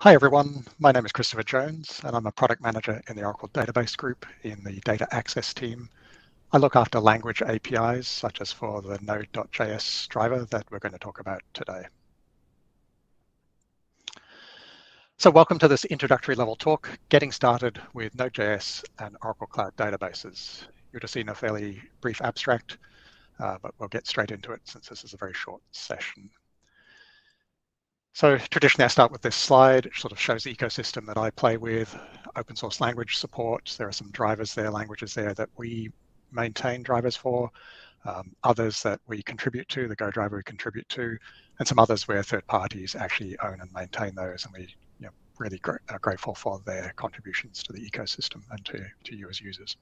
Hi everyone, my name is Christopher Jones and I'm a product manager in the Oracle database group in the data access team. I look after language APIs such as for the node.js driver that we're going to talk about today. So welcome to this introductory level talk, getting started with Node.js and Oracle Cloud databases. You'll just seen a fairly brief abstract, but we'll get straight into it since this is a very short session. So traditionally I start with this slide. It sort of shows the ecosystem that I play with, open source language support. There are some drivers there, languages there that we maintain drivers for, others that we contribute to, the Go driver we contribute to, and some others where third parties actually own and maintain those, and we really are grateful for their contributions to the ecosystem and to you as users.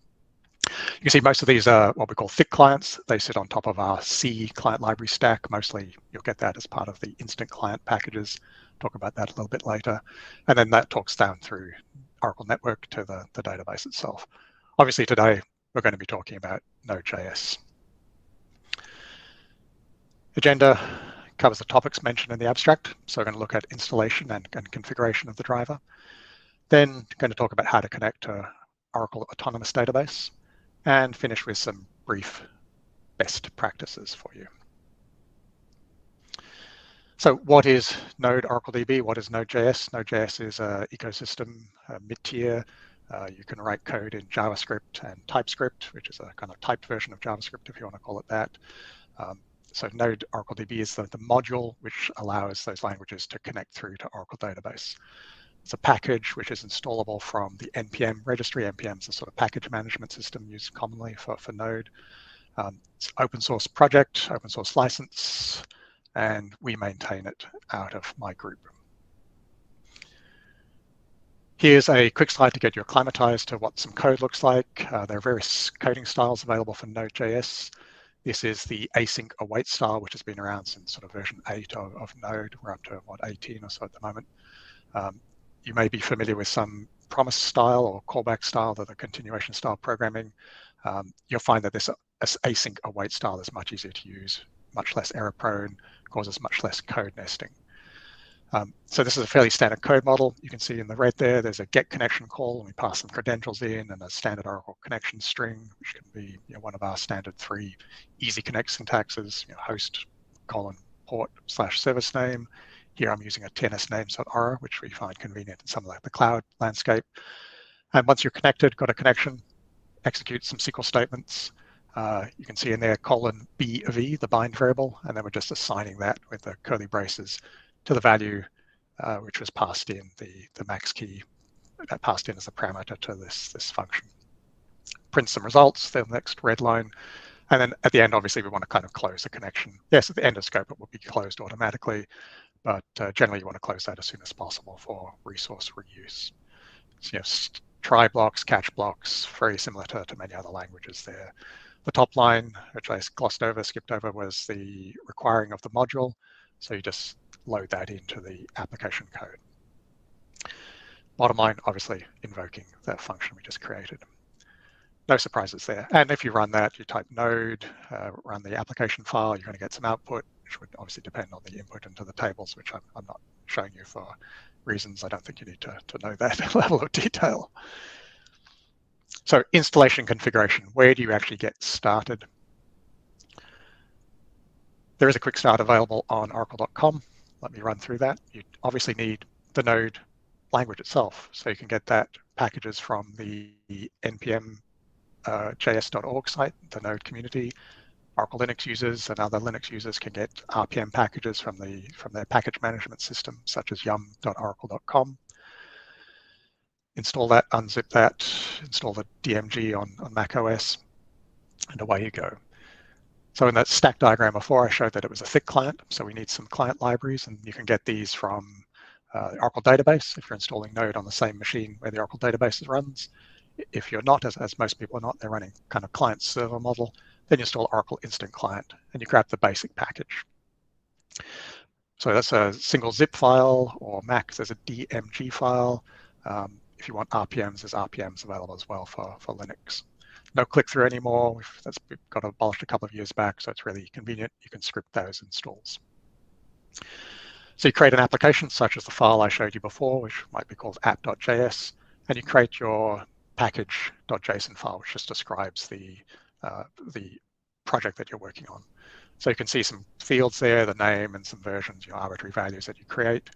You can see most of these are what we call thick clients. They sit on top of our C client library stack. Mostly you'll get that as part of the instant client packages. Talk about that a little bit later. And then that talks down through Oracle Network to the database itself. Obviously today we're going to be talking about Node.js. Agenda covers the topics mentioned in the abstract. So we're going to look at installation and configuration of the driver. Then going to talk about how to connect to Oracle Autonomous Database, and finish with some brief best practices for you. So what is node-oracledb? What is Node.js? Node.js is an ecosystem, mid-tier. You can write code in JavaScript and TypeScript, which is a kind of typed version of JavaScript, if you want to call it that. So node-oracledb is the module which allows those languages to connect through to Oracle Database. It's a package which is installable from the NPM registry. NPM is a sort of package management system used commonly for Node. It's an open source project, open source license, and we maintain it out of my group. Here's a quick slide to get you acclimatized to what some code looks like. There are various coding styles available for Node.js. This is the async await style, which has been around since sort of version 8 of Node. We're up to, what, 18 or so at the moment. You may be familiar with some promise style or callback style, the continuation style programming. You'll find that this async await style is much easier to use, much less error prone, causes much less code nesting. So this is a fairly standard code model. You can see in the red there, there's a get connection call, and we pass some credentials in, and a standard Oracle connection string, which can be one of our standard 3 easy connect syntaxes, host, port / service name. Here I'm using a tnsnames.aura, which we find convenient in some of the cloud landscape. And once you're connected, got a connection, execute some SQL statements. You can see in there :b of e, the bind variable, and then we're just assigning that with the curly braces to the value which was passed in, the max key that passed in as a parameter to this function. Print some results, the next red line. And then at the end, obviously, we want to kind of close the connection. Yes, at the end of scope, it will be closed automatically, but generally you want to close that as soon as possible for resource reuse. So, try blocks, catch blocks, very similar to many other languages there. The top line, which I glossed over, skipped over, was the requiring of the module. So you just load that into the application code. Bottom line, obviously, invoking that function we just created. No surprises there. And if you run that, you type node, run the application file, you're going to get some output, which would obviously depend on the input into the tables, which I'm not showing you for reasons I don't think you need to know that level of detail. So installation configuration, where do you actually get started? There is a quick start available on oracle.com. Let me run through that. You obviously need the Node language itself, so you can get that packages from the npm js.org site, the Node community. Oracle Linux users and other Linux users can get RPM packages from their package management system, such as yum.oracle.com. Install that, unzip that, install the DMG on macOS, and away you go. So in that stack diagram before, I showed that it was a thick client, so we need some client libraries, and you can get these from the Oracle database if you're installing Node on the same machine where the Oracle database runs. If you're not, as most people are not, they're running kind of client-server model, then you install Oracle Instant Client, and you grab the basic package. So that's a single zip file, or Mac, there's a DMG file. If you want RPMs, there's RPMs available as well for Linux. No click-through anymore. That's got abolished a couple of years back, so it's really convenient. You can script those installs. So you create an application such as the file I showed you before, which might be called app.js, and you create your package.json file, which just describes the project that you're working on. So you can see some fields there, the name and some versions, your arbitrary values that you create,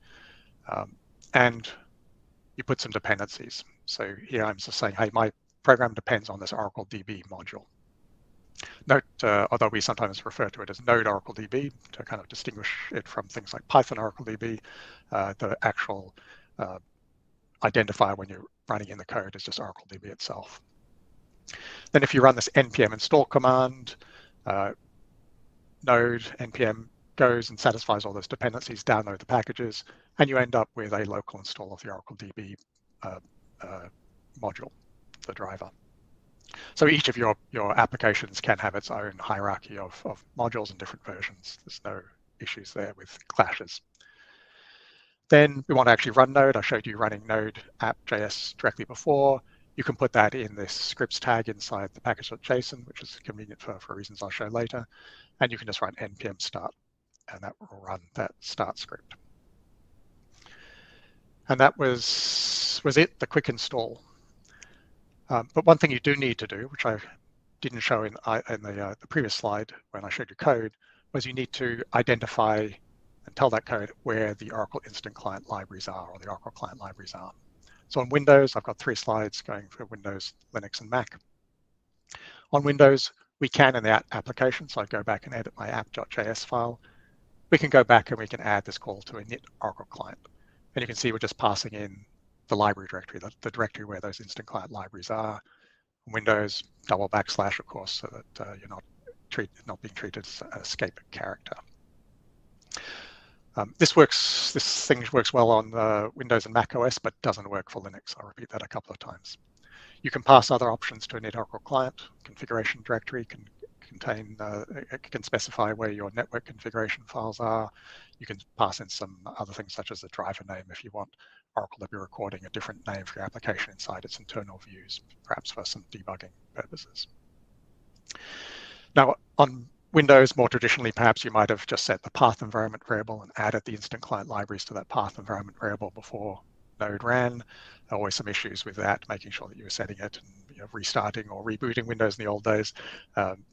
and you put some dependencies. So here I'm just saying, hey, my program depends on this Oracle DB module. Note, although we sometimes refer to it as node-oracledb to kind of distinguish it from things like Python OracleDB, the actual identifier when you're running in the code is just OracleDB itself. Then if you run this npm install command, node npm goes and satisfies all those dependencies, download the packages, and you end up with a local install of the OracleDB module, the driver. So each of your applications can have its own hierarchy of modules and different versions. There's no issues there with clashes. Then we want to actually run Node. I showed you running Node app.js directly before. You can put that in this scripts tag inside the package.json, which is convenient for reasons I'll show later. And you can just run npm start, and that will run that start script. And that was it, the quick install. But one thing you do need to do, which I didn't show in the previous slide when I showed you code, was you need to identify and tell that code where the Oracle Instant Client libraries are, or the Oracle Client libraries are. So on Windows, I've got 3 slides going for Windows, Linux, and Mac. On Windows, we can in the application, so I go back and edit my app.js file. We can go back and we can add this call to init Oracle Client. And you can see we're just passing in the library directory, the directory where those instant client libraries are. Windows, double backslash, of course, so that you're not being treated as an escape character. This thing works well on Windows and macOS, but doesn't work for Linux. I'll repeat that a couple of times. You can pass other options to init Oracle Client. Configuration directory can contain, it can specify where your network configuration files are. You can pass in some other things such as the driver name if you want Oracle to be recording a different name for your application inside its internal views, perhaps for some debugging purposes. Now, on Windows, more traditionally, perhaps you might have just set the path environment variable and added the instant client libraries to that path environment variable before Node ran. There are always some issues with that, making sure that you were setting it and restarting or rebooting Windows in the old days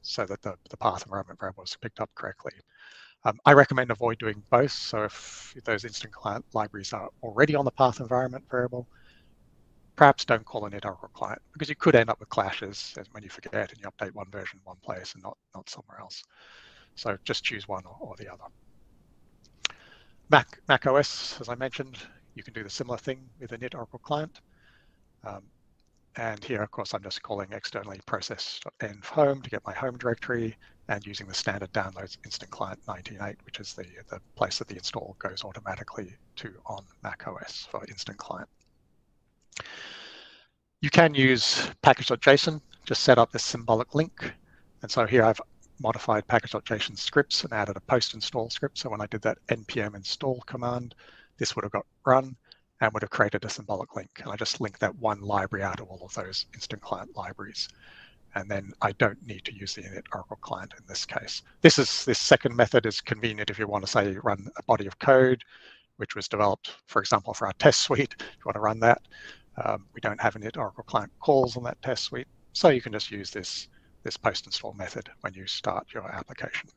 so that the path environment variable was picked up correctly. I recommend avoid doing both. So if those instant client libraries are already on the path environment variable, perhaps don't call init Oracle Client, because you could end up with clashes when you forget and you update one version in one place and not somewhere else. So just choose one or the other. macOS, as I mentioned, you can do the similar thing with init Oracle Client. And here, of course, I'm just calling externally process.env home to get my home directory and using the standard downloads instant client 19.8, which is the place that the install goes automatically to on macOS for instant client. You can use package.json, just set up this symbolic link. And so here I've modified package.json scripts and added a post-install script. So when I did that npm install command, this would have got run and would have created a symbolic link. And I just linked that one library out of all of those instant client libraries. And then I don't need to use the init Oracle Client in this case. This second method is convenient if you want to say run a body of code, which was developed, for example, for our test suite. If you want to run that, we don't have init Oracle Client calls on that test suite. So you can just use this post-install method when you start your application.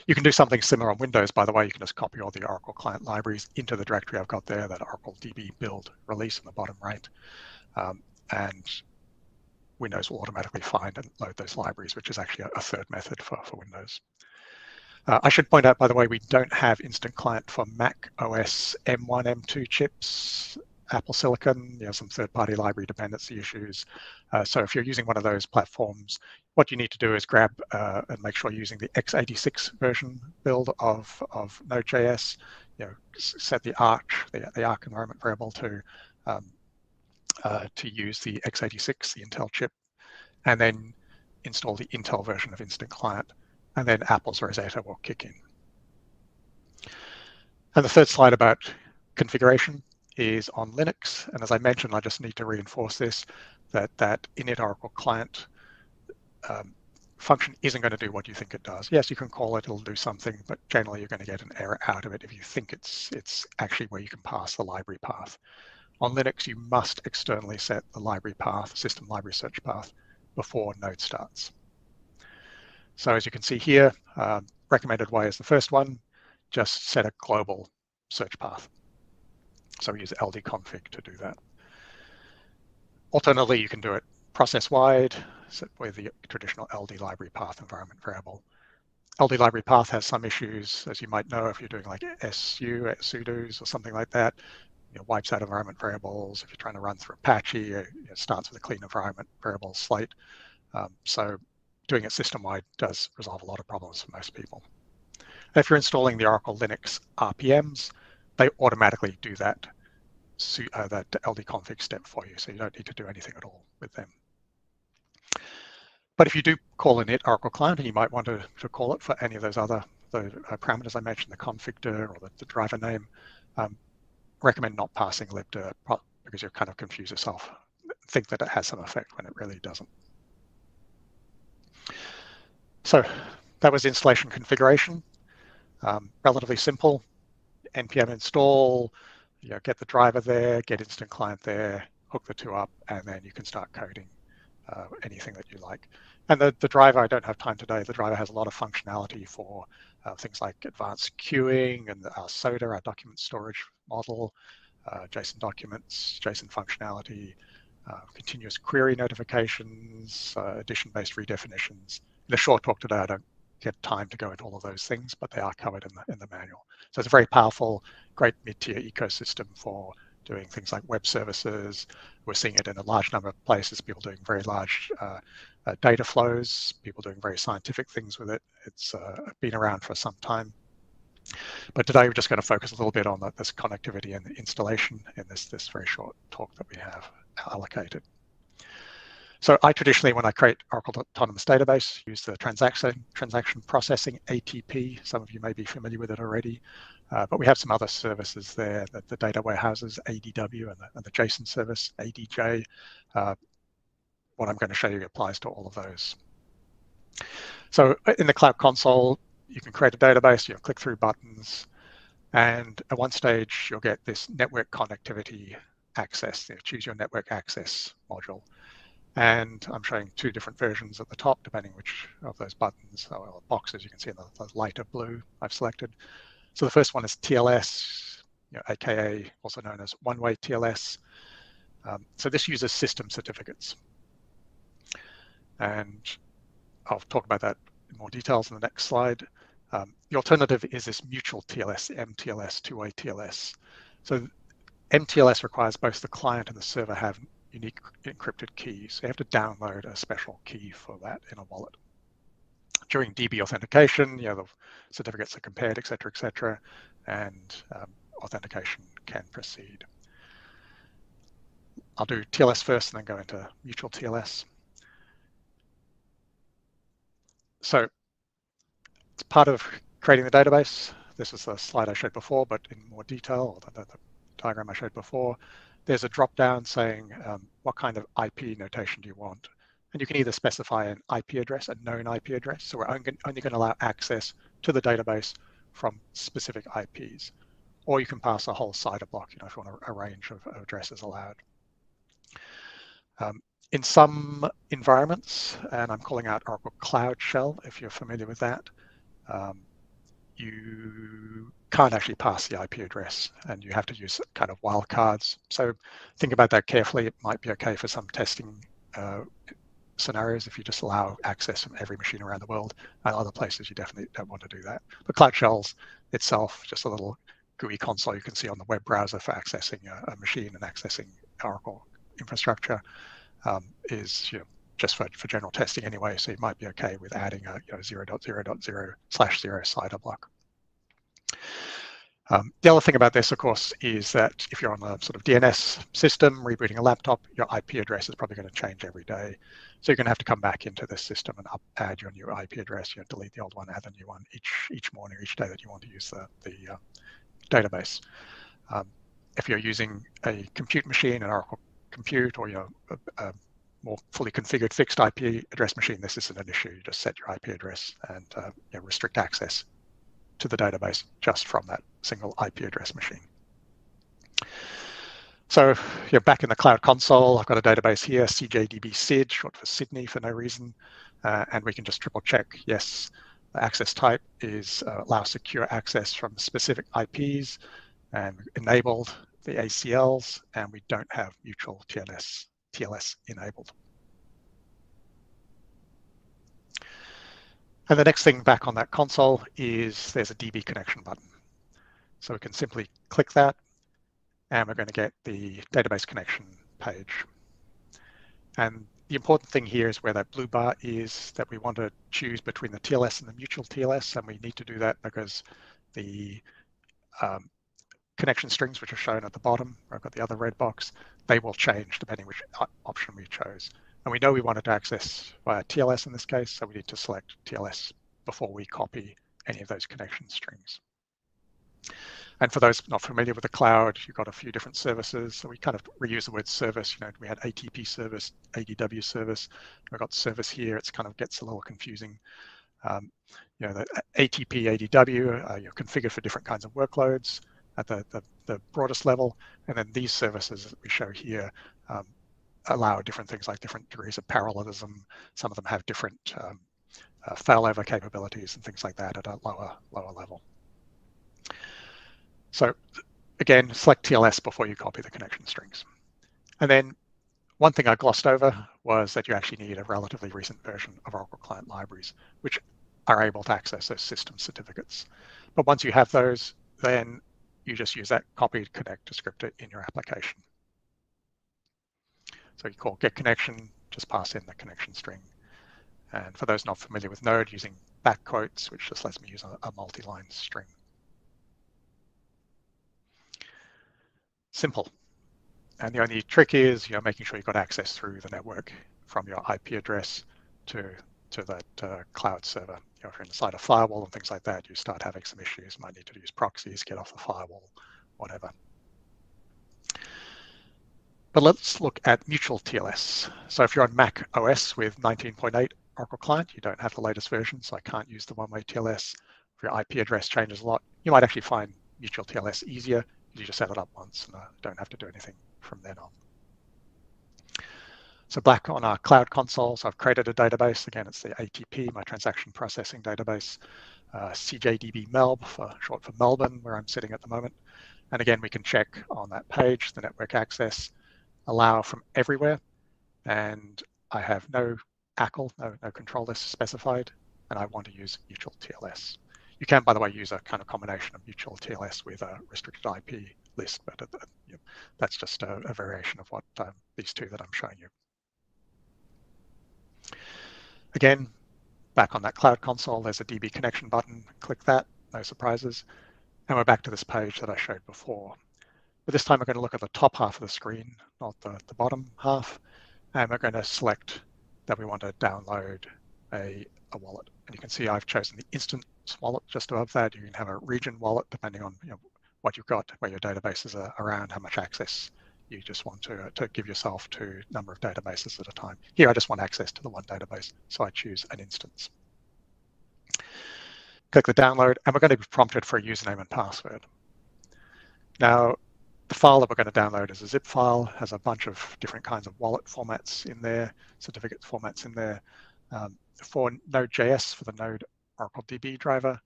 You can do something similar on Windows, by the way. You can just copy all the Oracle Client libraries into the directory I've got there, that Oracle DB build release in the bottom right. And Windows will automatically find and load those libraries, which is actually a third method for Windows. I should point out, by the way, we don't have instant client for Mac OS M1, M2 chips, Apple Silicon, some third-party library dependency issues. So if you're using one of those platforms, what you need to do is grab and make sure you're using the x86 version build of Node.js. Set the Arch environment variable to use the x86, the Intel chip, and then install the Intel version of Instant Client, and then Apple's Rosetta will kick in. And the third slide about configuration is on Linux. And as I mentioned, I just need to reinforce this, that init Oracle Client function isn't going to do what you think it does. Yes, you can call it, it'll do something, but generally you're going to get an error out of it if you think it's actually where you can pass the library path. On Linux, you must externally set the library path, system library search path, before Node starts. So as you can see here, recommended way is the first one, just set a global search path. So we use ldconfig to do that. Alternatively, you can do it process-wide with the traditional ld library path environment variable. LD library path has some issues, as you might know, if you're doing like sudos or something like that. Wipes out environment variables. If you're trying to run through Apache, it starts with a clean environment variable slate. So doing it system-wide does resolve a lot of problems for most people. And if you're installing the Oracle Linux RPMs, they automatically do that ldconfig step for you, so you don't need to do anything at all with them. But if you do call init Oracle Cloud, and you might want to call it for any of those other parameters I mentioned, the config.dir or the driver name, recommend not passing libdir because you'll kind of confuse yourself, think that it has some effect when it really doesn't. So that was installation configuration. Relatively simple. npm install, get the driver there, get instant client there, hook the two up, and then you can start coding anything that you like. And the driver, I don't have time today, the driver has a lot of functionality for things like advanced queuing and our SODA, our document storage model, JSON documents, JSON functionality, continuous query notifications, addition-based redefinitions. In a short talk today, I don't get time to go into all of those things, but they are covered in the manual. So it's a very powerful, great mid-tier ecosystem for doing things like web services. We're seeing it in a large number of places, people doing very large data flows, people doing very scientific things with it. It's been around for some time. But today we're just going to focus a little bit on this connectivity and the installation in this very short talk that we have allocated. So I traditionally, when I create Oracle Autonomous Database, use the transaction processing, ATP. Some of you may be familiar with it already, but we have some other services there, the data warehouses, ADW, and the JSON service, ADJ. What I'm going to show you applies to all of those. So in the Cloud Console, you can create a database, click through buttons, and at one stage, you'll get this network connectivity access. Choose your network access module. And I'm showing two different versions at the top, depending which of those buttons or boxes you can see in the lighter blue I've selected. So the first one is TLS, aka also known as one-way TLS. So this uses system certificates. And I'll talk about that in more details in the next slide. The alternative is this mutual TLS, MTLS, two-way TLS. So MTLS requires both the client and the server have unique encrypted keys. So you have to download a special key for that in a wallet. During DB authentication, the certificates are compared, et cetera, and authentication can proceed. I'll do TLS first and then go into mutual TLS. So it's part of creating the database. This is the slide I showed before, but in more detail, or the diagram I showed before. There's a drop-down saying what kind of IP notation do you want. And you can either specify an IP address, a known IP address. So we're only going to allow access to the database from specific IPs. Or you can pass a whole CIDR block, if you want a range of addresses allowed. In some environments, and I'm calling out Oracle Cloud Shell, if you're familiar with that, you can't actually pass the IP address and you have to use kind of wildcards. So think about that carefully. It might be okay for some testing scenarios if you just allow access from every machine around the world, and other places you definitely don't want to do that. But Cloud Shells itself, just a little GUI console you can see on the web browser for accessing a machine and accessing Oracle infrastructure, is just for general testing anyway, so you might be okay with adding a 0.0.0/0 CIDR block. The other thing about this, of course, is that if you're on a sort of DNS system, rebooting a laptop, your IP address is probably going to change every day. So you're going to have to come back into this system and add your new IP address, delete the old one, add the new one each morning, each day that you want to use the database. If you're using a compute machine, an Oracle Compute, or more fully configured fixed IP address machine, this isn't an issue. You just set your IP address and restrict access to the database just from that single IP address machine. So you're back in the Cloud Console. I've got a database here, CJDB SID, short for Sydney for no reason. And we can just triple check, yes, the access type is allow secure access from specific IPs, and enabled the ACLs, and we don't have mutual TLS enabled. And the next thing back on that console is there's a DB connection button. So we can simply click that, and we're going to get the database connection page. And the important thing here is where that blue bar is, that we want to choose between the TLS and the mutual TLS, and we need to do that because the connection strings, which are shown at the bottom, where I've got the other red box, they will change depending which option we chose. And we know we wanted to access via TLS in this case, so we need to select TLS before we copy any of those connection strings. And for those not familiar with the cloud, you've got a few different services. So we kind of reuse the word service. We had ATP service, ADW service. We've got service here. It kind of gets a little confusing. The ATP, ADW, you're configured for different kinds of workloads at the broadest level. And then these services that we show here allow different things like different degrees of parallelism. Some of them have different failover capabilities and things like that at a lower level. So again, select TLS before you copy the connection strings. And then one thing I glossed over was that you actually need a relatively recent version of Oracle Client Libraries, which are able to access those system certificates. But once you have those, then you just use that copy connect descriptor in your application. So you call get connection, just pass in the connection string. And for those not familiar with Node, using back quotes, which just lets me use a multi-line string. Simple. And the only trick is making sure you've got access through the network from your IP address to that cloud server. If you're inside a firewall and things like that, you start having some issues. You might need to use proxies, get off the firewall, whatever. But let's look at mutual TLS. So if you're on Mac OS with 19.8 Oracle Client, you don't have the latest version, so I can't use the one-way TLS. If your IP address changes a lot, you might actually find mutual TLS easier. You just set it up once and don't have to do anything from then on. So back on our Cloud Console, so I've created a database. Again, it's the ATP, my transaction processing database, CJDB Melb, short for Melbourne, where I'm sitting at the moment. And again, we can check on that page, the network access, allow from everywhere. And I have no ACL, no control list specified, and I want to use mutual TLS. You can, by the way, use a kind of combination of mutual TLS with a restricted IP list, but that's just a variation of what these two that I'm showing you. Again, back on that Cloud Console, there's a DB connection button. Click that, no surprises. And we're back to this page that I showed before. But this time we're going to look at the top half of the screen, not the bottom half. And we're going to select that we want to download a wallet. And you can see I've chosen the instance wallet just above that. You can have a region wallet depending on what you've got, where your databases are around, how much access you just want to give yourself to a number of databases at a time. Here I just want access to the one database, so I choose an instance. Click the download, and we're going to be prompted for a username and password. Now, the file that we're going to download is a zip file, has a bunch of different kinds of wallet formats in there, certificate formats in there. For Node.js, for the node-oracledb driver,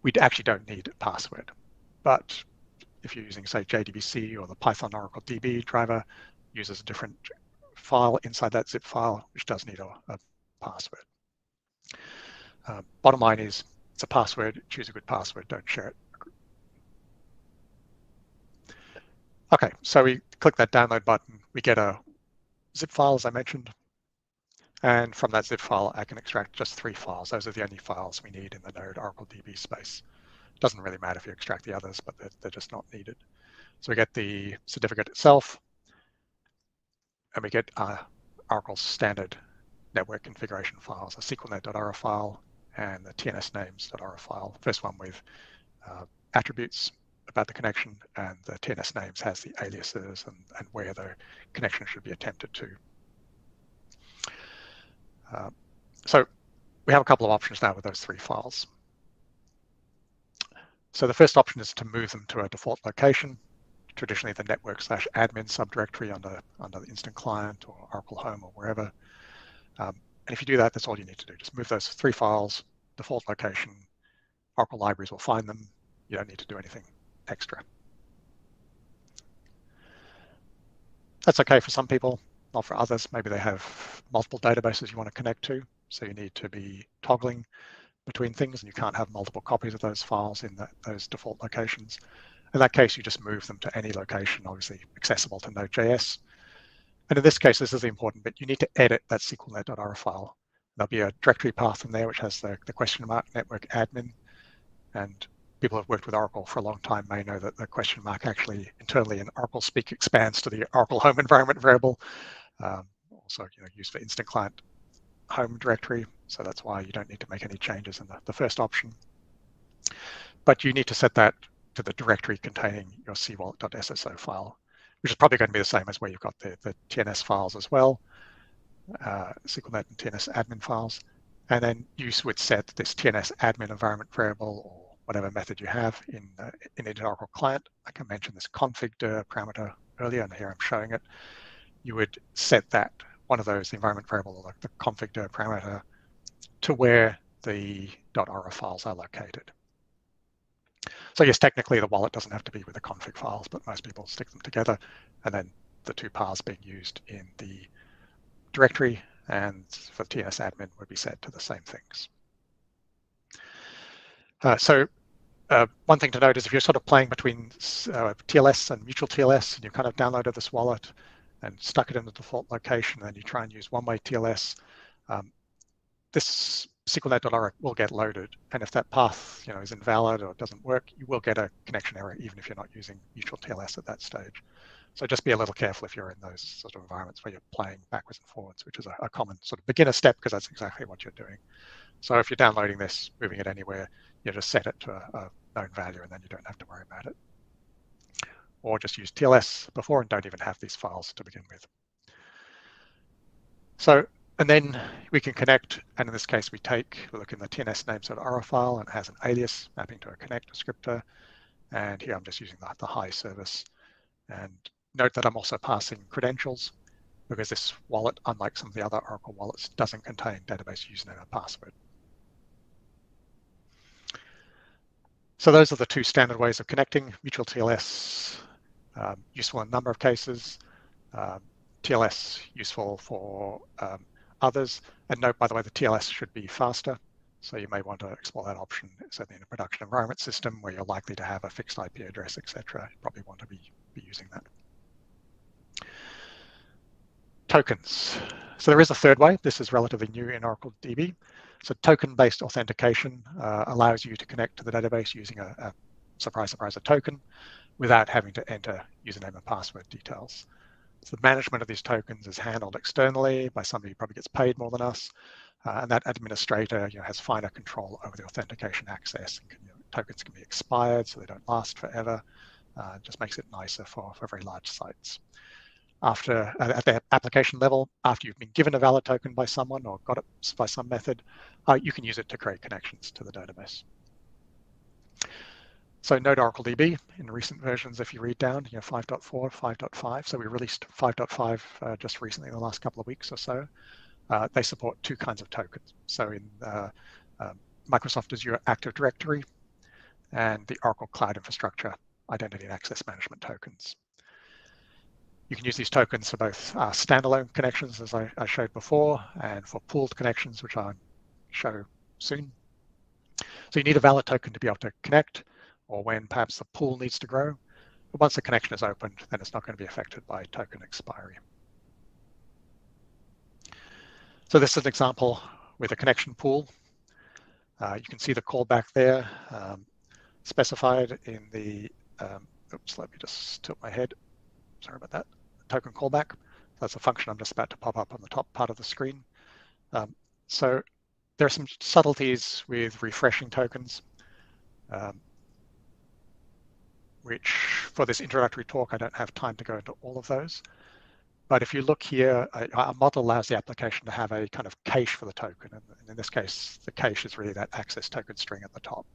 we actually don't need a password. But if you're using, say, JDBC or the Python Oracle DB driver, uses a different file inside that zip file, which does need a password. Bottom line is, it's a password, choose a good password, don't share it. Okay, so we click that download button, we get a zip file, as I mentioned, and from that zip file, I can extract just 3 files. Those are the only files we need in the Node Oracle DB space. It doesn't really matter if you extract the others, but they're just not needed. So we get the certificate itself, and we get Oracle's standard network configuration files, a SQLnet.ora file and the tnsnames.ora file. First one with attributes about the connection, and the TNS names has the aliases and where the connection should be attempted to. So we have a couple of options now with those 3 files. So the first option is to move them to a default location, traditionally the network/admin subdirectory under the instant client or Oracle Home or wherever. And if you do that, that's all you need to do. Just move those 3 files, default location. Oracle libraries will find them. You don't need to do anything extra. That's okay for some people, not for others. Maybe they have multiple databases you want to connect to, so you need to be toggling between things, and you can't have multiple copies of those files in those default locations. In that case, you just move them to any location, obviously accessible to Node.js. And in this case, this is the important bit. You need to edit that SQLnet.ora file. There'll be a directory path in there which has the question mark network admin. And people who have worked with Oracle for a long time may know that the question mark actually internally in Oracle speak expands to the Oracle home environment variable, also used for instant client home directory. So that's why you don't need to make any changes in the first option. But you need to set that to the directory containing your cwallet.sso file, which is probably going to be the same as where you've got the TNS files as well, SQLnet and TNS admin files. And then you would set this TNS admin environment variable or whatever method you have in the Oracle client. Like I mentioned this config parameter earlier, and here I'm showing it. You would set that, one of those, the environment variable or the config parameter, to where the .ora files are located. So yes, technically the wallet doesn't have to be with the config files, but most people stick them together, and then the 2 paths being used in the directory and for TNS admin would be set to the same things. One thing to note is if you're sort of playing between TLS and mutual TLS, and you kind of downloaded this wallet and stuck it in the default location, and then you try and use one-way TLS, this SQLnet.ora will get loaded, and if that path is invalid or doesn't work, you will get a connection error even if you're not using mutual TLS at that stage. So just be a little careful if you're in those sort of environments where you're playing backwards and forwards, which is a common sort of beginner step, because that's exactly what you're doing. So if you're downloading this, moving it anywhere, you just set it to a known value, and then you don't have to worry about it. Or just use TLS before and don't even have these files to begin with. So, and then we can connect, and in this case we look in the TNS names.ora file, and it has an alias mapping to a connect descriptor. And here I'm just using the hi service. And note that I'm also passing credentials, because this wallet, unlike some of the other Oracle wallets, doesn't contain database username and password. So those are the 2 standard ways of connecting. Mutual TLS, useful in a number of cases. TLS useful for others. And note, by the way, the TLS should be faster. So you may want to explore that option, certainly in a production environment system where you're likely to have a fixed IP address, etc. You probably want to be using that. Tokens. So there is a third way. This is relatively new in Oracle DB. So token-based authentication allows you to connect to the database using a surprise, a token, without having to enter username and password details. So the management of these tokens is handled externally by somebody who probably gets paid more than us, and that administrator has finer control over the authentication access. And tokens can be expired, so they don't last forever. It just makes it nicer for very large sites. At the application level, after you've been given a valid token by someone or got it by some method, you can use it to create connections to the database. So node-oracledb in recent versions, if you read down, 5.4, 5.5. So we released 5.5 just recently in the last couple of weeks or so. They support 2 kinds of tokens. So in Microsoft Azure Active Directory and the Oracle Cloud Infrastructure Identity and Access Management tokens. You can use these tokens for both standalone connections, as I showed before, and for pooled connections, which I'll show soon. So you need a valid token to be able to connect, or when perhaps the pool needs to grow. But once the connection is opened, then it's not going to be affected by token expiry. So this is an example with a connection pool. You can see the callback there, specified in the, oops, let me just tilt my head. Sorry about that. Token callback. That's a function I'm just about to pop up on the top part of the screen. So there are some subtleties with refreshing tokens, which for this introductory talk, I don't have time to go into all of those. But if you look here, a model allows the application to have a kind of cache for the token. And in this case, the cache is really that access token string at the top.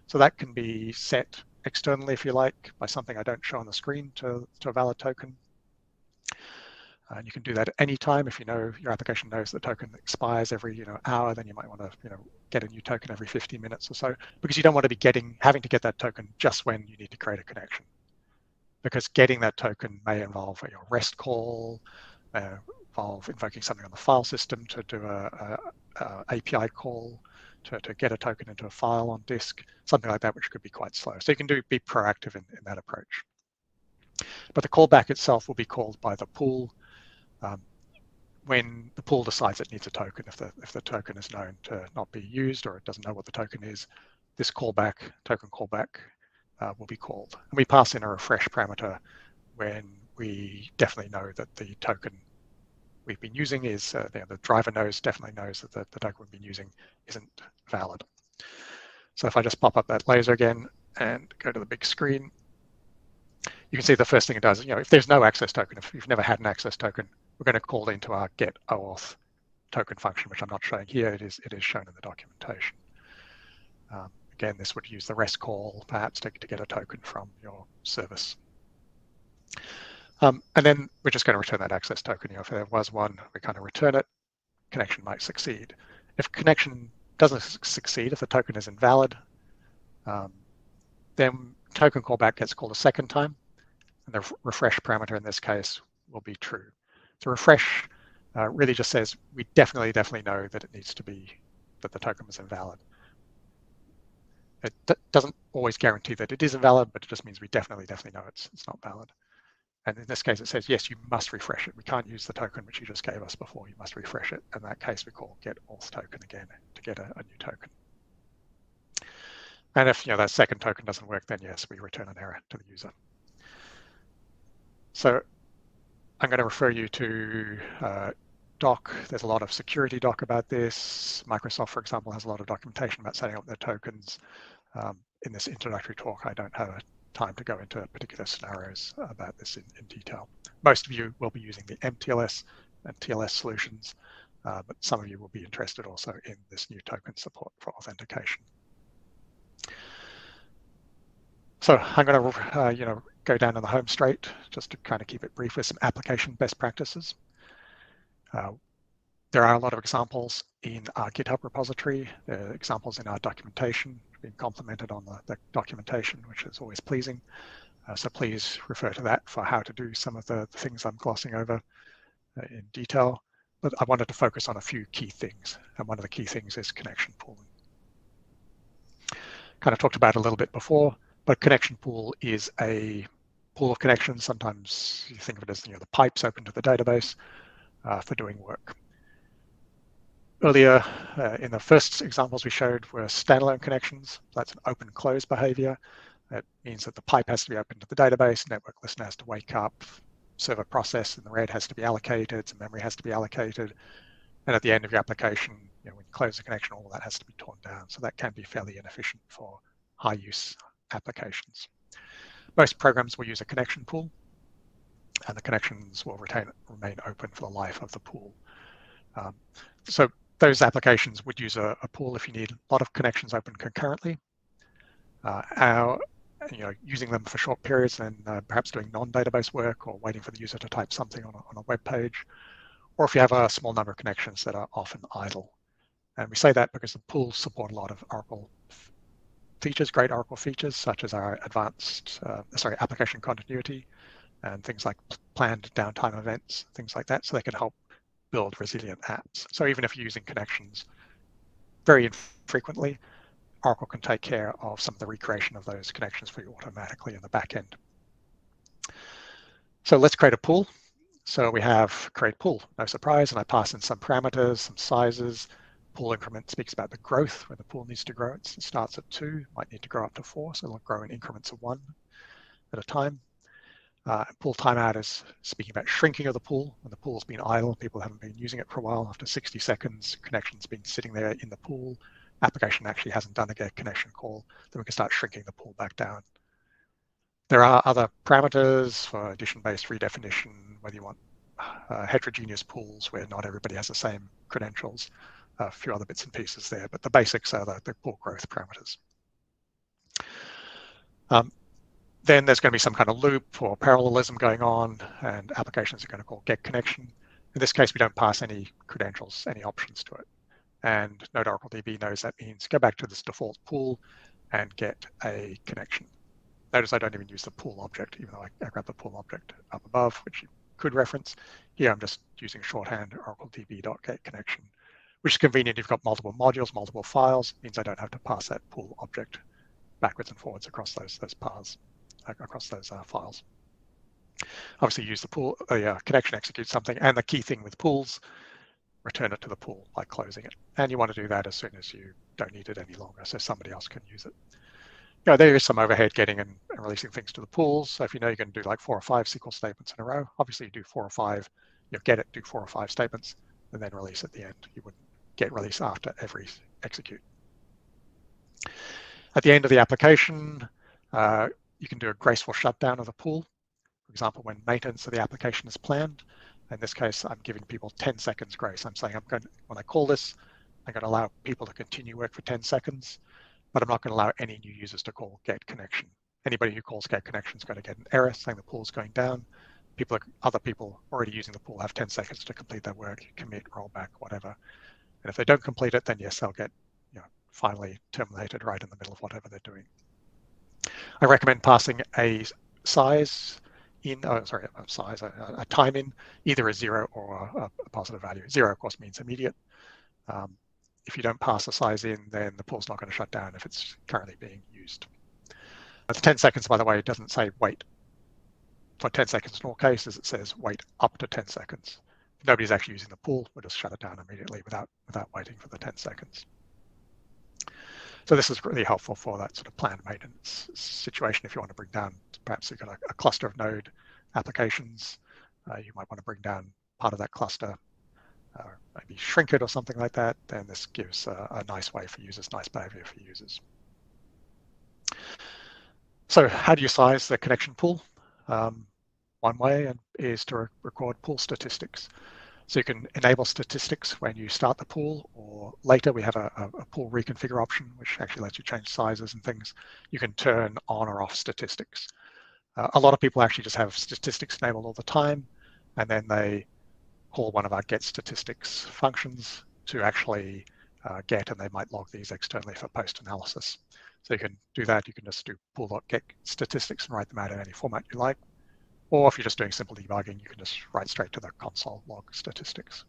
So that can be set externally, if you like, by something I don't show on the screen to a valid token. And you can do that at any time. If you know your application knows the token expires every hour, then you might want to get a new token every 15 minutes or so, because you don't want to be having to get that token just when you need to create a connection. Because getting that token may involve a REST call, involve invoking something on the file system to do a API call to get a token into a file on disk, something like that, which could be quite slow. So you can be proactive in that approach. But the callback itself will be called by the pool when the pool decides it needs a token. If the token is known to not be used or it doesn't know what the token is, this token callback will be called. And we pass in a refresh parameter when we definitely know that the token we've been using is, the driver definitely knows that the token we've been using isn't valid. So if I just pop up that laser again and go to the big screen, you can see the first thing it does, if there's no access token, if you've never had an access token, we're going to call into our get OAuth token function, which I'm not showing here. It is shown in the documentation. Again, this would use the REST call, perhaps, to get a token from your service. And then we're just going to return that access token. If there was one, we kind of return it. Connection might succeed. If connection doesn't succeed, if the token is invalid, then token callback gets called a second time, and the refresh parameter in this case will be true. So refresh really just says we definitely know that it needs to be, that the token was invalid. It doesn't always guarantee that it is invalid, but it just means we definitely know it's not valid. And in this case, it says, yes, you must refresh it. We can't use the token which you just gave us before. You must refresh it. In that case, we call get auth token again to get a new token. And if that second token doesn't work, then yes, we return an error to the user. So I'm going to refer you to doc. There's a lot of security doc about this. Microsoft, for example, has a lot of documentation about setting up their tokens. In this introductory talk, I don't have time to go into particular scenarios about this in detail. Most of you will be using the MTLS and TLS solutions, but some of you will be interested also in this new token support for authentication. So I'm going to go down to the home straight just to kind of keep it brief with some application best practices. There are a lot of examples in our GitHub repository. There are examples in our documentation, being complemented on the documentation, which is always pleasing. So please refer to that for how to do some of the things I'm glossing over in detail. But I wanted to focus on a few key things. And one of the key things is connection pooling. Kind of talked about it a little bit before, but connection pool is a pool of connections. Sometimes you think of it as the pipes open to the database for doing work. Earlier, in the first examples we showed were standalone connections. That's an open-close behavior. That means that the pipe has to be open to the database, network listener has to wake up, server process in the RED has to be allocated, some memory has to be allocated, and at the end of your application, when you close the connection, all that has to be torn down. So that can be fairly inefficient for high-use applications. Most programs will use a connection pool, and the connections will remain open for the life of the pool. So those applications would use a pool if you need a lot of connections open concurrently. Using them for short periods and perhaps doing non-database work or waiting for the user to type something on a web page, or if you have a small number of connections that are often idle. And we say that because the pools support a lot of Oracle features, great Oracle features, such as our advanced, application continuity and things like planned downtime events, things like that, so they can help build resilient apps. So even if you're using connections very infrequently, Oracle can take care of some of the recreation of those connections for you automatically in the back end. So let's create a pool. So we have create pool, no surprise, and I pass in some parameters, some sizes. Pool increment speaks about the growth, where the pool needs to grow. It starts at 2, might need to grow up to 4, so it'll grow in increments of 1 at a time. Pool timeout is speaking about shrinking of the pool. When the pool's been idle, people haven't been using it for a while. After 60 seconds, connection's been sitting there in the pool. Application actually hasn't done a get connection call. Then we can start shrinking the pool back down. There are other parameters for addition-based redefinition, whether you want heterogeneous pools where not everybody has the same credentials, a few other bits and pieces there, but the basics are the pool growth parameters. Then there's going to be some kind of loop or parallelism going on, and applications are going to call getConnection. In this case, we don't pass any credentials, any options to it. And node-oracledb knows that means go back to this default pool and get a connection. Notice I don't even use the pool object, even though I grab the pool object up above, which you could reference. Here I'm just using shorthand oracledb.getConnection, which is convenient if you've got multiple modules, multiple files. It means I don't have to pass that pool object backwards and forwards across those paths, across those files. Obviously use the pool, connection executes something, and the key thing with pools, return it to the pool by closing it. And you want to do that as soon as you don't need it any longer, so somebody else can use it. There is some overhead getting and releasing things to the pools. So if you know you're going to do like 4 or 5 SQL statements in a row, obviously you do 4 or 5, get it, do 4 or 5 statements, and then release at the end. You wouldn't get release after every execute. At the end of the application, you can do a graceful shutdown of the pool. For example, when maintenance of the application is planned. In this case, I'm giving people 10 seconds grace. I'm saying when I call this, I'm going to allow people to continue work for 10 seconds, but I'm not going to allow any new users to call getConnection. Anybody who calls getConnection is going to get an error saying the pool is going down. Other people already using the pool have 10 seconds to complete their work, commit, rollback, whatever. And if they don't complete it, then yes, they'll get finally terminated right in the middle of whatever they're doing. I recommend passing a size in, a time in, either a 0 or a positive value. 0, of course, means immediate. If you don't pass a size in, then the pool's not going to shut down if it's currently being used. The 10 seconds, by the way, doesn't say wait. For 10 seconds in all cases, it says wait up to 10 seconds. If nobody's actually using the pool, we'll just shut it down immediately without waiting for the 10 seconds. So this is really helpful for that sort of planned maintenance situation. If you want to bring down, perhaps you've got a cluster of node applications, you might want to bring down part of that cluster, maybe shrink it or something like that, then this gives a nice way for users, nice behavior for users. So how do you size the connection pool? One way is to record pool statistics. So you can enable statistics when you start the pool, or later we have a pool reconfigure option, which actually lets you change sizes and things. You can turn on or off statistics. A lot of people actually just have statistics enabled all the time, and then they call one of our get statistics functions to actually get, and they might log these externally for post-analysis. So you can do that. You can just do pool.get statistics and write them out in any format you like. Or if you're just doing simple debugging, you can just write straight to the console log statistics.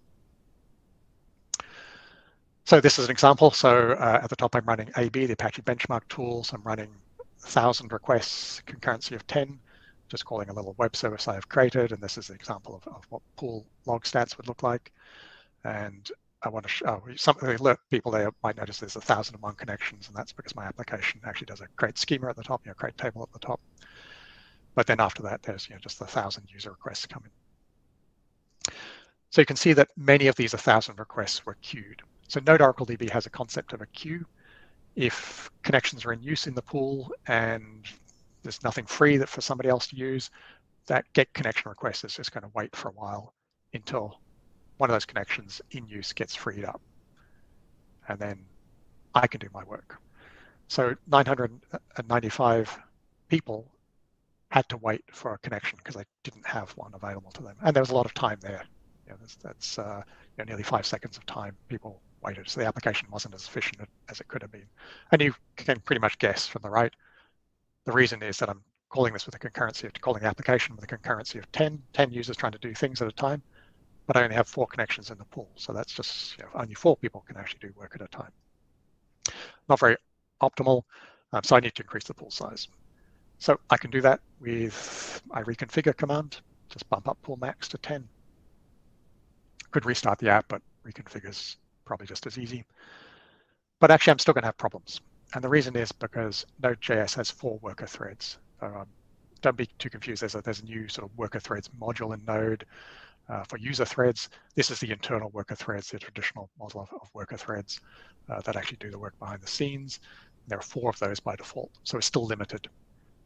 So this is an example. So at the top, I'm running AB, the Apache benchmark tool. So I'm running 1,000 requests, concurrency of 10, just calling a little web service I have created. And this is an example of what pool log stats would look like. And I want to show something alert people there might notice there's 1,001 connections, and that's because my application actually does a create schema at the top, create table at the top. But then after that, there's just 1,000 user requests coming. So you can see that many of these 1,000 requests were queued. So node-oracledb has a concept of a queue. If connections are in use in the pool and there's nothing free that for somebody else to use, that get connection request is just going to wait for a while until one of those connections in use gets freed up. And then I can do my work. So 995 people had to wait for a connection because I didn't have one available to them. And there was a lot of time there. That's nearly 5 seconds of time people waited. So the application wasn't as efficient as it could have been. And you can pretty much guess from the right. The reason is that I'm calling this with a concurrency of calling the application with a concurrency of 10 users trying to do things at a time, but I only have 4 connections in the pool. So that's just only 4 people can actually do work at a time. Not very optimal. So I need to increase the pool size. So I can do that with my reconfigure command, just bump up pool max to 10. Could restart the app, but reconfigure is probably just as easy. But actually, I'm still going to have problems. And the reason is because Node.js has 4 worker threads. So don't be too confused. There's a new sort of worker threads module in Node for user threads. This is the internal worker threads, the traditional model of worker threads that actually do the work behind the scenes. There are 4 of those by default, so it's still limited.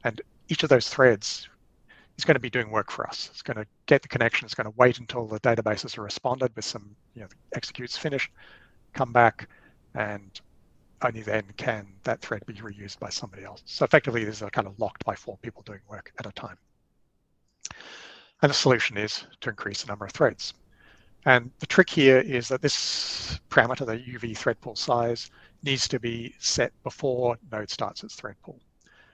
And each of those threads, is going to be doing work for us. It's going to get the connection. It's going to wait until the databases are responded with some, the execute's finished, come back, and only then can that thread be reused by somebody else. So effectively, these are kind of locked by 4 people doing work at a time. And the solution is to increase the number of threads. And the trick here is that this parameter, the UV thread pool size, needs to be set before Node starts its thread pool.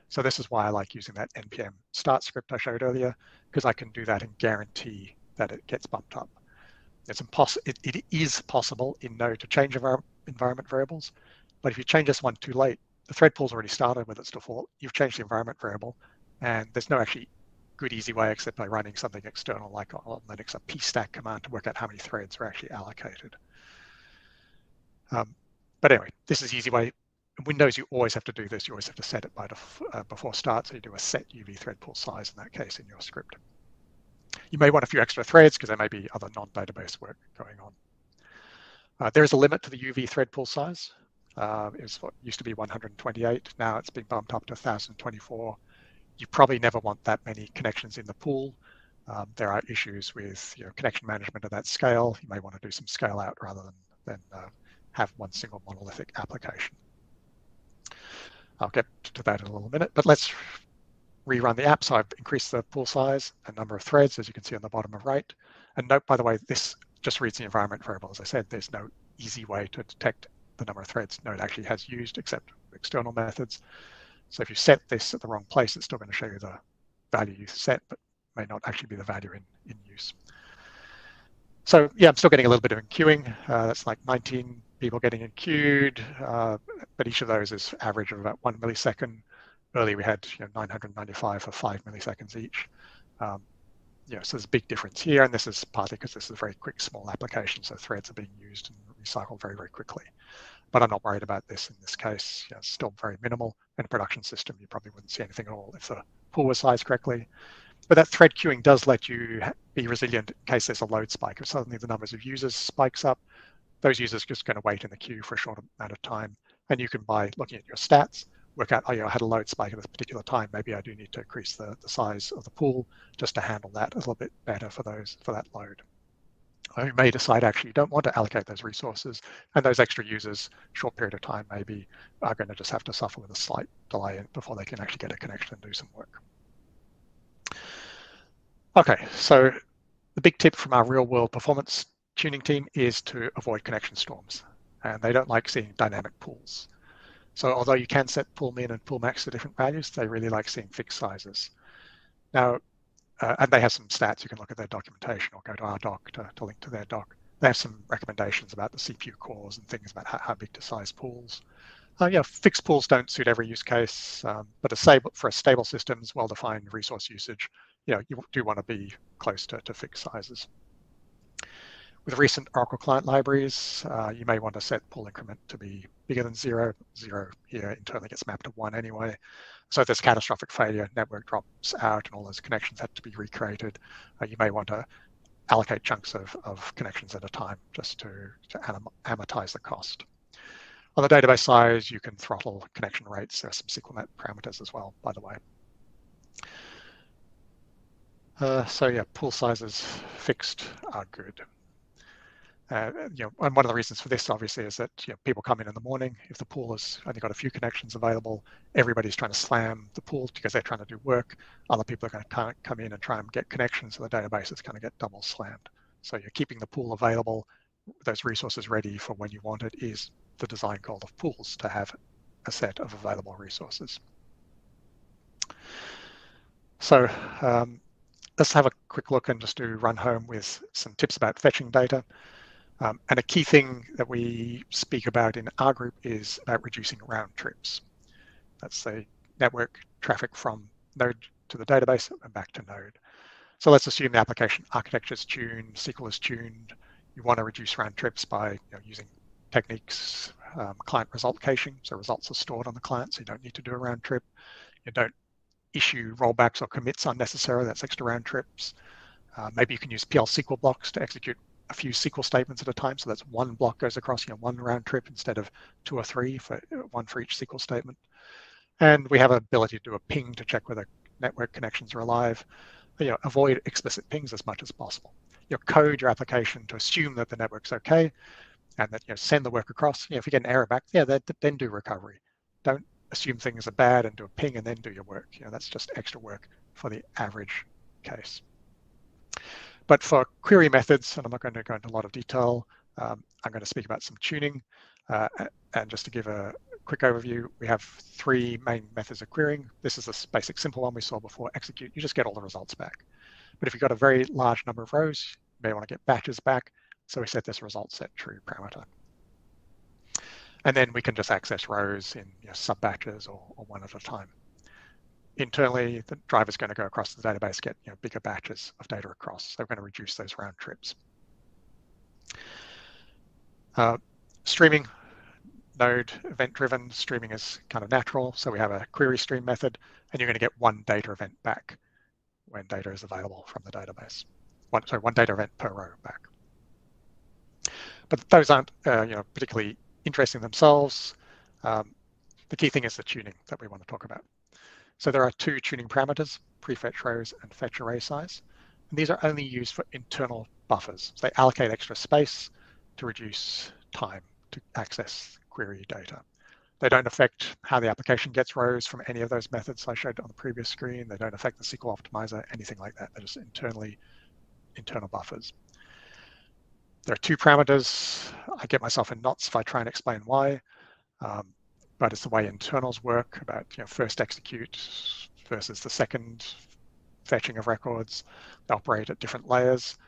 So this is why I like using that npm start script I showed earlier, because I can do that and guarantee that it gets bumped up. It is possible in Node to change environment variables, but if you change this one too late, the thread pool's already started with its default. You've changed the environment variable, and there's no actually good easy way except by running something external like on Linux, a pstack command to work out how many threads are actually allocated. But anyway, this is the easy way. In Windows, you always have to do this. You always have to set it by before start. So you do a set UV thread pool size in that case in your script. You may want a few extra threads because there may be other non-database work going on. There is a limit to the UV thread pool size. It's what used to be 128. Now it's been bumped up to 1024. You probably never want that many connections in the pool. There are issues with connection management at that scale. You may want to do some scale out rather than have one single monolithic application. I'll get to that in a little minute, but let's rerun the app. So I've increased the pool size and number of threads, as you can see on the bottom of right. And note, by the way, this just reads the environment variable. As I said, there's no easy way to detect the number of threads Node actually has used except external methods. So if you set this at the wrong place, it's still going to show you the value you set, but may not actually be the value in use. So yeah, I'm still getting a little bit of queuing. That's like 19 people getting in queued, but each of those is average of about 1 millisecond. Earlier we had 995 for 5 milliseconds each. So there's a big difference here, and this is partly because this is a very quick, small application, so threads are being used and recycled very, very quickly. But I'm not worried about this in this case. It's still very minimal. In a production system, you probably wouldn't see anything at all if the pool was sized correctly. But that thread queuing does let you be resilient in case there's a load spike. If suddenly the numbers of users spikes up, those users are just going to wait in the queue for a short amount of time. And you can, by looking at your stats, work out, I had a load spike at this particular time. Maybe I do need to increase the size of the pool just to handle that a little bit better for that load. Or you may decide actually you don't want to allocate those resources, and those extra users, short period of time maybe, are going to just have to suffer with a slight delay before they can actually get a connection and do some work. Okay, so the big tip from our real-world performance tuning team is to avoid connection storms, and they don't like seeing dynamic pools. So although you can set pool min and pool max to different values, they really like seeing fixed sizes. Now, and they have some stats. You can look at their documentation or go to our doc to link to their doc. They have some recommendations about the CPU cores and things about how big to size pools. Fixed pools don't suit every use case, but for a stable systems, well-defined resource usage, you do want to be close to fixed sizes. With recent Oracle client libraries, you may want to set pool increment to be bigger than 0. 0 here internally gets mapped to 1 anyway. So if there's catastrophic failure, network drops out and all those connections have to be recreated, you may want to allocate chunks of connections at a time just to amortize the cost. On the database side, you can throttle connection rates. There are some SQLnet parameters as well, by the way. So yeah, pool sizes fixed are good. And one of the reasons for this obviously is that people come in the morning. If the pool has only got a few connections available, everybody's trying to slam the pool because they're trying to do work. Other people are going to come in and try and get connections, so the database is going to get double slammed. So you're keeping the pool available, those resources ready for when you want it is the design goal of pools, to have a set of available resources. So let's have a quick look and just do run home with some tips about fetching data. And a key thing that we speak about in our group is about reducing round trips. That's the network traffic from Node to the database and back to Node. So let's assume the application architecture is tuned, SQL is tuned. You want to reduce round trips by using techniques, client result caching. So results are stored on the client, so you don't need to do a round trip. You don't issue rollbacks or commits unnecessarily. That's extra round trips. Maybe you can use PL SQL blocks to execute a few SQL statements at a time. So that's one block goes across one round trip instead of 2 or 3, one for each SQL statement. And we have an ability to do a ping to check whether network connections are alive. avoid explicit pings as much as possible. Code your application to assume that the network's okay, and that send the work across. If you get an error back, then do recovery. Don't assume things are bad and do a ping and then do your work. That's just extra work for the average case. But for query methods, and I'm not going to go into a lot of detail, I'm going to speak about some tuning. And just to give a quick overview, we have 3 main methods of querying. This is this basic simple one we saw before, execute. You just get all the results back. But if you've got a very large number of rows, you may want to get batches back. So we set this result set true parameter. And then we can just access rows in sub-batches or one at a time. Internally, the driver's going to go across the database, get bigger batches of data across. So we're going to reduce those round trips. Streaming, node event-driven. Streaming is kind of natural. So we have a query stream method, and you're going to get one data event back when data is available from the database. One data event per row back. But those aren't particularly interesting themselves. The key thing is the tuning that we want to talk about. So there are 2 tuning parameters, prefetch rows and fetch array size. And these are only used for internal buffers. So they allocate extra space to reduce time to access query data. They don't affect how the application gets rows from any of those methods I showed on the previous screen. They don't affect the SQL optimizer, anything like that. They're just internal buffers. There are 2 parameters. I get myself in knots if I try and explain why. But it's the way internals work about first execute versus the second fetching of records. They operate at different layers.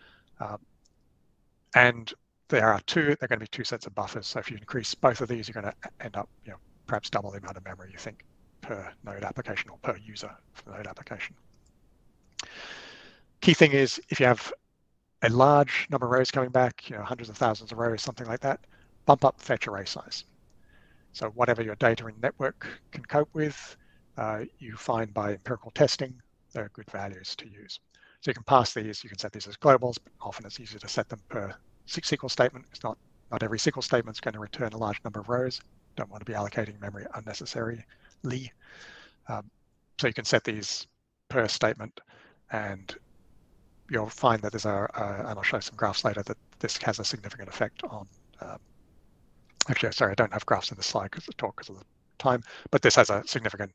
And there are going to be 2 sets of buffers. So if you increase both of these, you're going to end up perhaps double the amount of memory you think per node application or per user for the node application. Key thing is if you have a large number of rows coming back, hundreds of thousands of rows, something like that, bump up fetch array size. So whatever your data in network can cope with, you find by empirical testing, they're good values to use. So you can pass these, you can set these as globals, but often it's easier to set them per SQL statement. It's not every SQL statement is going to return a large number of rows. Don't want to be allocating memory unnecessarily. So you can set these per statement, and you'll find that there's and I'll show some graphs later, that this has a significant effect on actually, sorry, I don't have graphs in the slide because of the time, but this has a significant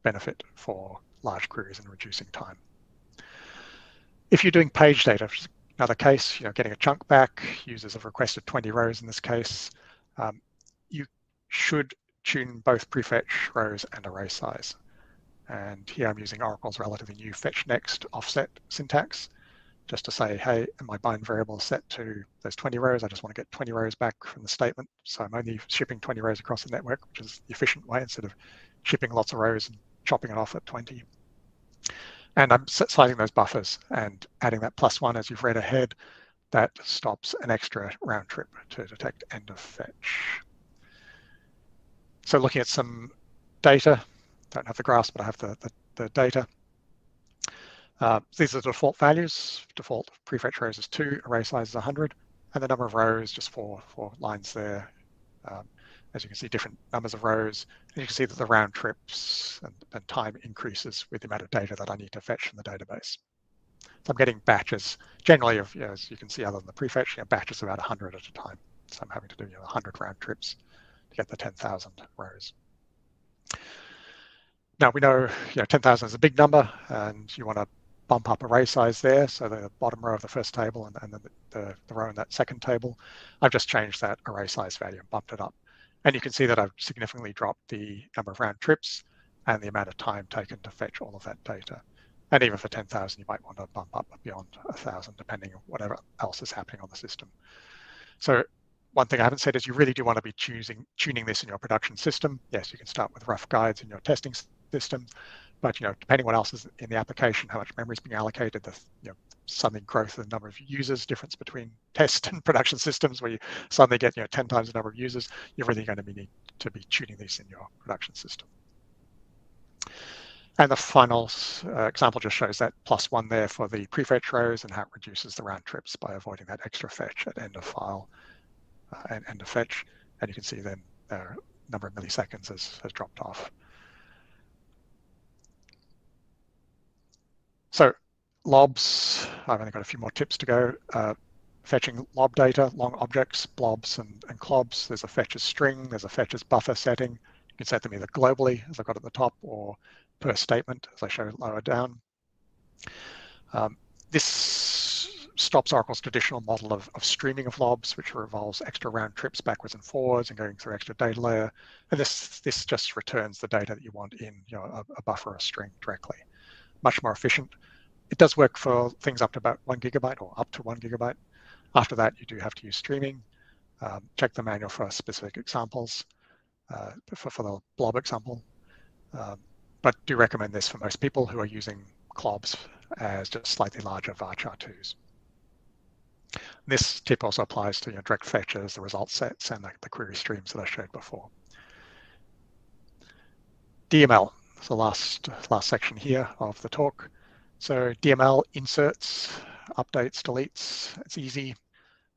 benefit for large queries and reducing time. If you're doing page data, which is another case, getting a chunk back, users have requested 20 rows in this case, you should tune both prefetch rows and array size. And here I'm using Oracle's relatively new fetch next offset syntax, just to say, hey, my bind variable is set to those 20 rows. I just want to get 20 rows back from the statement. So I'm only shipping 20 rows across the network, which is the efficient way instead of shipping lots of rows and chopping it off at 20. And I'm sizing those buffers and adding that +1 as you've read ahead. That stops an extra round trip to detect end of fetch. So looking at some data, don't have the graphs, but I have the data. These are the default values. Default prefetch rows is 2, array size is 100, and the number of rows, just 4 lines there. As you can see, different numbers of rows, and you can see that the round trips and time increases with the amount of data that I need to fetch from the database. So I'm getting batches, generally of, as you can see, other than the prefetch, batches about 100 at a time. So I'm having to do 100 round trips to get the 10,000 rows. Now we know 10,000 is a big number, and you want to bump up array size there. So the bottom row of the first table and then the row in that second table, I've just changed that array size value and bumped it up. And you can see that I've significantly dropped the number of round trips and the amount of time taken to fetch all of that data. And even for 10,000, you might want to bump up beyond 1,000, depending on whatever else is happening on the system. So one thing I haven't said is you really do want to be tuning this in your production system. Yes, you can start with rough guides in your testing system, but depending what else is in the application, how much memory is being allocated, the suddenly growth of the number of users, difference between test and production systems, where you suddenly get 10 times the number of users, you're really going to need to be tuning these in your production system. And the final example just shows that +1 there for the prefetch rows and how it reduces the round trips by avoiding that extra fetch at end of file and end of fetch. And you can see then the number of milliseconds has dropped off. So LOBS, I've only got a few more tips to go. Fetching LOB data, long objects, blobs and clobs. There's a fetch as string, there's a fetch as buffer setting. You can set them either globally, as I've got at the top, or per statement, as I show lower down. This stops Oracle's traditional model of streaming of LOBs, which involves extra round trips backwards and forwards and going through extra data layer. And this just returns the data that you want in a buffer or a string directly. Much more efficient. It does work for things up to about 1 gigabyte or up to 1 gigabyte. After that, you do have to use streaming. Check the manual for specific examples, for the blob example. But do recommend this for most people who are using CLOBs as just slightly larger varchar2s. This tip also applies to direct fetches, the result sets, and the query streams that I showed before. DML is the last section here of the talk. So DML inserts, updates, deletes. It's easy.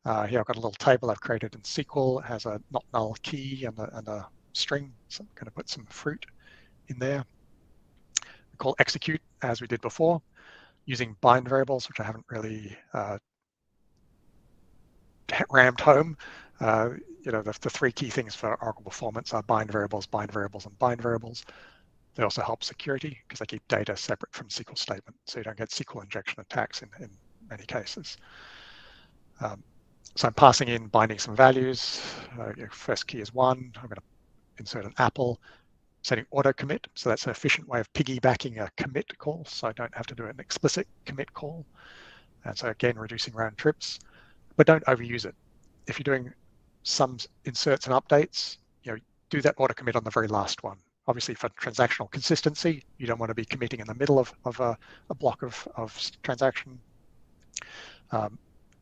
Here I've got a little table I've created in SQL. It has a not null key and a string. So I'm going to put some fruit in there. We call execute as we did before, using bind variables, which I haven't really rammed home. The three key things for Oracle performance are bind variables, and bind variables. They also help security because they keep data separate from SQL statement, so you don't get SQL injection attacks in many cases. So I'm passing in, binding some values. First key is 1. I'm going to insert an apple, setting auto commit. So that's an efficient way of piggybacking a commit call, so I don't have to do an explicit commit call. And so again, reducing round trips, but don't overuse it. If you're doing some inserts and updates, do that auto commit on the very last one. Obviously, for transactional consistency, you don't want to be committing in the middle of a block of transaction.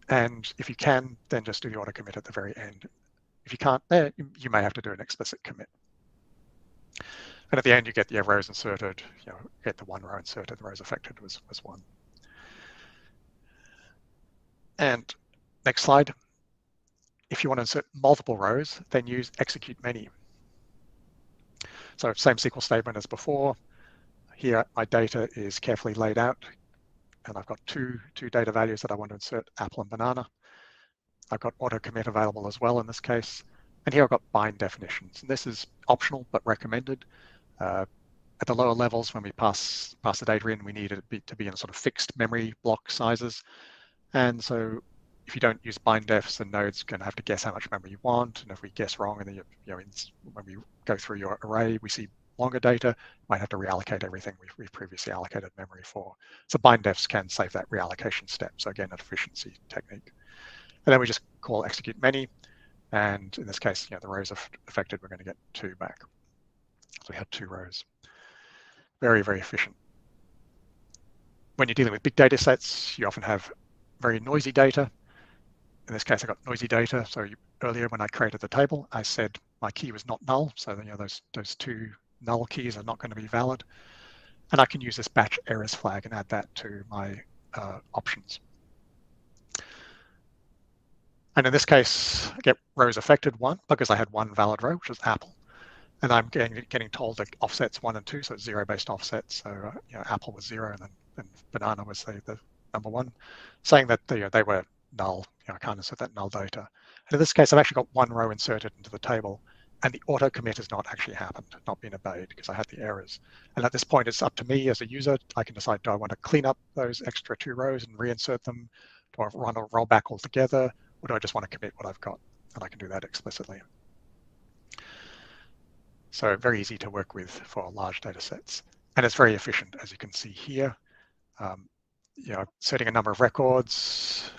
And if you can, then just do the auto commit at the very end. If you can't, you may have to do an explicit commit. And at the end, you get the rows inserted, get the 1 row inserted, the rows affected was 1. And next slide. If you want to insert multiple rows, then use executeMany. So same SQL statement as before. Here, my data is carefully laid out, and I've got two data values that I want to insert, apple and banana. I've got auto commit available as well in this case. And here I've got bind definitions. And this is optional, but recommended. At the lower levels, when we pass the data in, we need it to be in sort of fixed memory block sizes. And so if you don't use bind defs, the node's going to have to guess how much memory you want. And if we guess wrong, and then when we go through your array, we see longer data, you might have to reallocate everything we've previously allocated memory for. So bind defs can save that reallocation step. So again, an efficiency technique. And then we just call executeMany. And in this case, the rows affected, we're going to get 2 back. So we had 2 rows. Very, very efficient. When you're dealing with big data sets, you often have very noisy data. In this case, I got noisy data. So earlier when I created the table, I said my key was not null. So those 2 null keys are not going to be valid. And I can use this batch errors flag and add that to my options. And in this case, I get rows affected 1 because I had 1 valid row, which was apple. And I'm getting told that offsets 1 and 2, so it's 0-based offsets. So apple was 0, and then banana was the number 1, saying that they were null. I can't insert that null data. And in this case, I've actually got 1 row inserted into the table, and the auto commit has not actually happened, not been obeyed, because I had the errors. And at this point, it's up to me as a user. I can decide, do I want to clean up those extra 2 rows and reinsert them? Do I want to roll back altogether? Or do I just want to commit what I've got? And I can do that explicitly. So very easy to work with for large data sets. And it's very efficient, as you can see here. Setting a number of records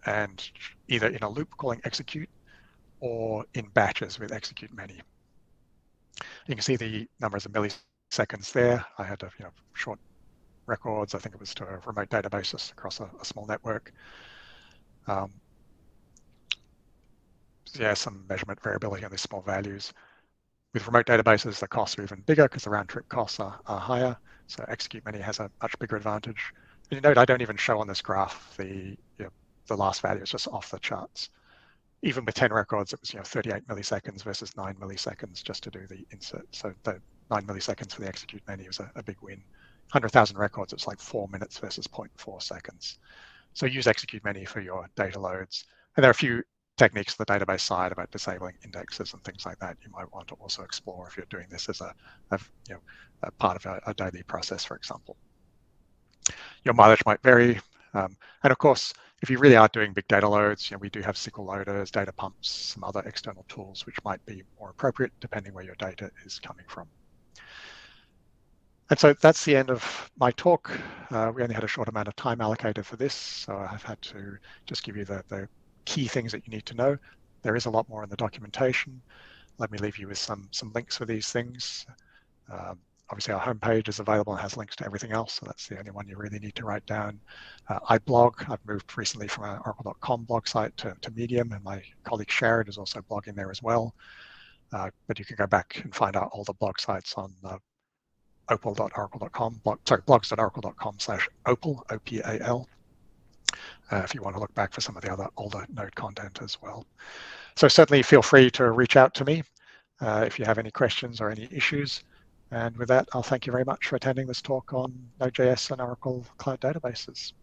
and either in a loop calling execute or in batches with executeMany. You can see the numbers of milliseconds there. I had short records. I think it was to a remote database across a small network. Some measurement variability on these small values. With remote databases, the costs are even bigger because the round-trip costs are higher. So executeMany has a much bigger advantage. And you note I don't even show on this graph the last value is just off the charts. Even with 10 records, it was 38 milliseconds versus 9 milliseconds just to do the insert. So the 9 milliseconds for the executeMany was a big win 100,000 records, it's like 4 minutes versus 0.4 seconds. So use executeMany for your data loads. And there are a few techniques on the database side about disabling indexes and things like that you might want to also explore if you're doing this as a part of a daily process, for example. Your mileage might vary. And of course, if you really are doing big data loads, we do have SQL loaders, data pumps, some other external tools which might be more appropriate depending where your data is coming from. And so that's the end of my talk. We only had a short amount of time allocated for this, so I've had to just give you the key things that you need to know. There is a lot more in the documentation. Let me leave you with some links for these things. Obviously, our homepage is available and has links to everything else, so that's the only one you really need to write down. I blog. I've moved recently from an oracle.com blog site to Medium, and my colleague Sharon is also blogging there as well. But you can go back and find out all the blog sites on opal.oracle.com, blogs.oracle.com/opal, OPAL, if you want to look back for some of the other older Node content as well. So certainly feel free to reach out to me if you have any questions or any issues. And with that, I'll thank you very much for attending this talk on Node.js and Oracle Cloud databases.